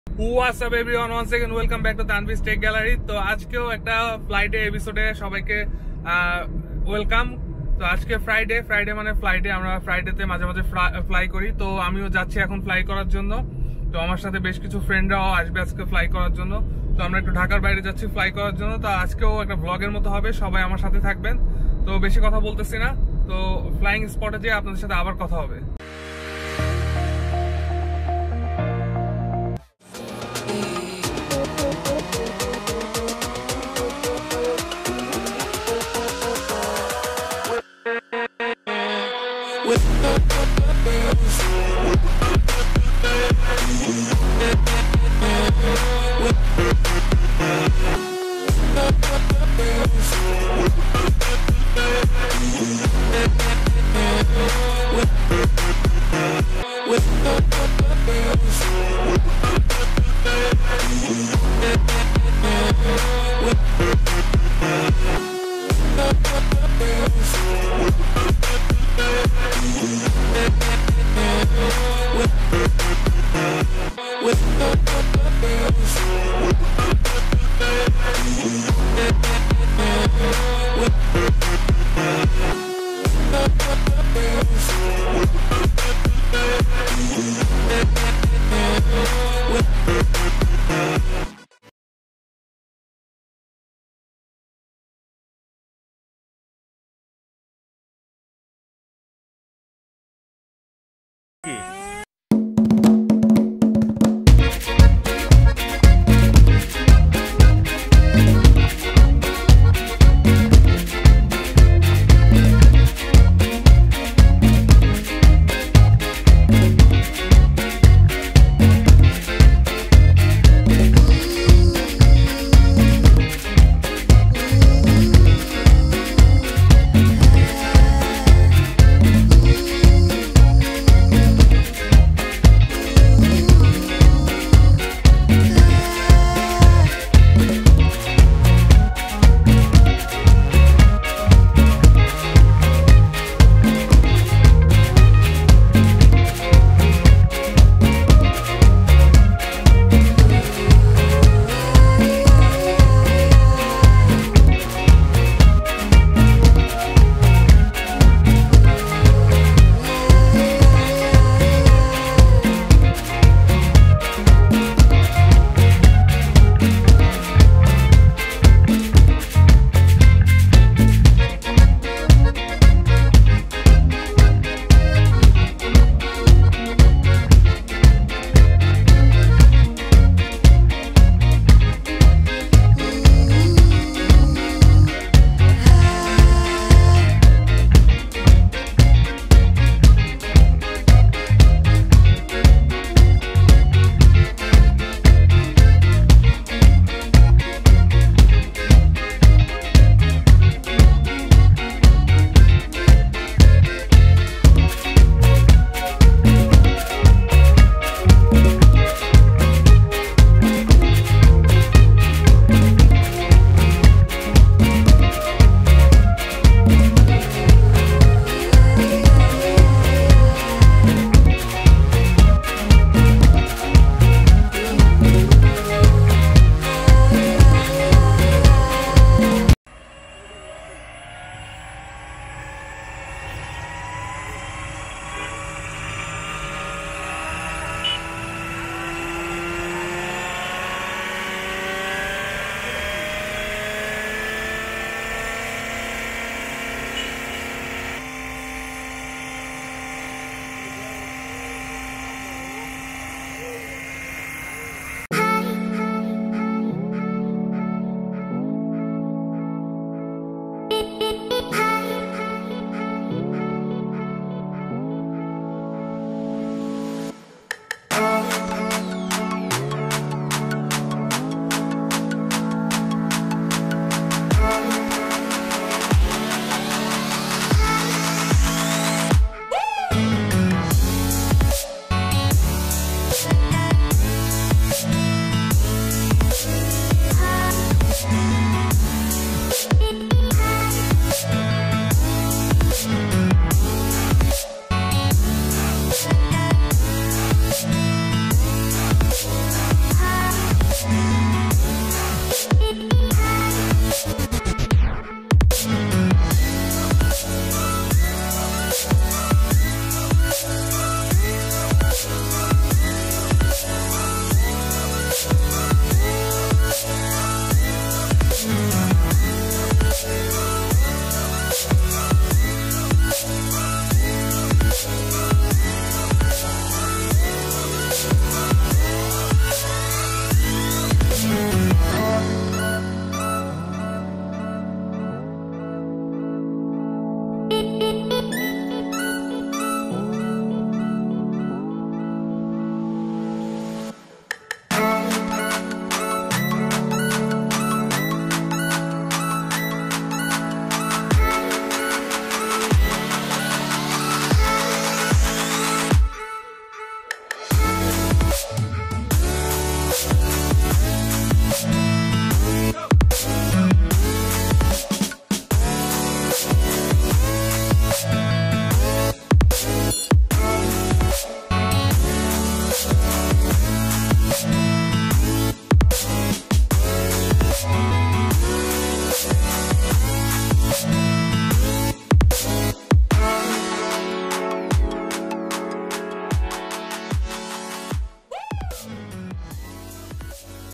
What's up everyone, once again welcome back to Tanvi's Tech Gallery। তো আজকেও একটা ফ্লাইডে এপিসোডে সবাইকে ওয়েলকাম। তো আজকে ফ্রাইডে মানে ফ্লাইডে, আমরা ফ্রাইডেতে মাঝে মাঝে ফ্লাই করি। তো আমিও যাচ্ছি এখন ফ্লাই করার জন্য। তো আমার সাথে বেশ কিছু ফ্রেন্ডরাও আসবে আজকে ফ্লাই করার জন্য। তো আমরা একটু ঢাকার বাইরে যাচ্ছি ফ্লাই করার জন্য। তো আজকেও একটা ব্লগের মতো হবে, সবাই আমার সাথে থাকবেন। তো বেশি কথা বলতেছি না, তো ফ্লাইং স্পটে যেয়ে আপনাদের সাথে আবার কথা হবে।